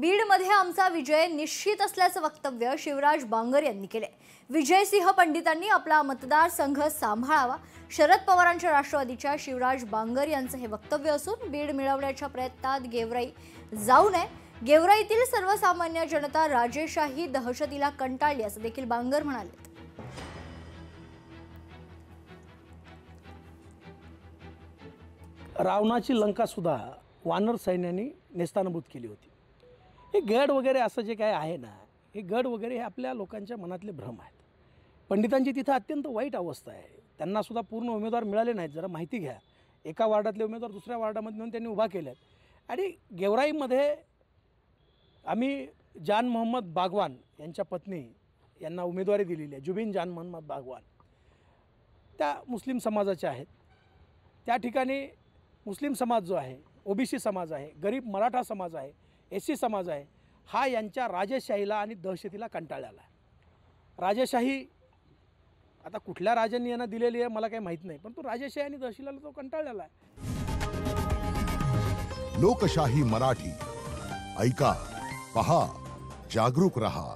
बीडमध्ये आमचा विजय निश्चित असल्याचं वक्तव्य शिवराज बांगर यांनी केले। विजयसिंह पंडितांनी आपला मतदारसंघ सांभाळावा, शरद पवारांच्या राष्ट्रवादीच्या शिवराज बांगर यांचं हे वक्तव्य असून बीड मिळवण्याच्या प्रयत्नात गेवराई जाऊ नये। गेवराईतील सर्वसामान्य जनता राजेशाही दहशतीला कंटाळली असं देखील बांगर म्हणाले। रावणाची लंका सुद्धा वानर सैन्याने नेस्तानाबूत केली होती। हे गड वगैरे असं जे काय आहे ना, हे गड वगैरे हे आपल्या लोकांच्या मनातले भ्रम आहेत। पंडितांची तिथं अत्यंत वाईट अवस्था आहे, त्यांना सुद्धा पूर्ण उमेदवार मिळाले नाहीत। जरा माहिती घ्या, एका वार्डातले उमेदवार दुसऱ्या वार्डामध्ये नेऊन त्यांनी उभा केलेत। आणि गेवराईमध्ये आम्ही जान मोहम्मद बागवान यांच्या पत्नी यांना उमेदवारी दिलेली आहे। जुबीन जान मोहम्मद बागवान त्या मुस्लिम समाजाच्या आहेत। त्या ठिकाणी मुस्लिम समाज जो आहे, ओबीसी समाज आहे, गरीब मराठा समाज आहे, एससी समाज आहे, हा यांच्या राजेशाहीला आणि दहशतीला कंटाळलेला आहे। राजेशाही आता कुठल्या राजांनी यांना दिलेली आहे मला काही माहीत नाही, पण तो राजेशाही आणि दहशतीला तो कंटाळलेला आहे। लोकशाही मराठी ऐका, पहा, जागरूक रहा।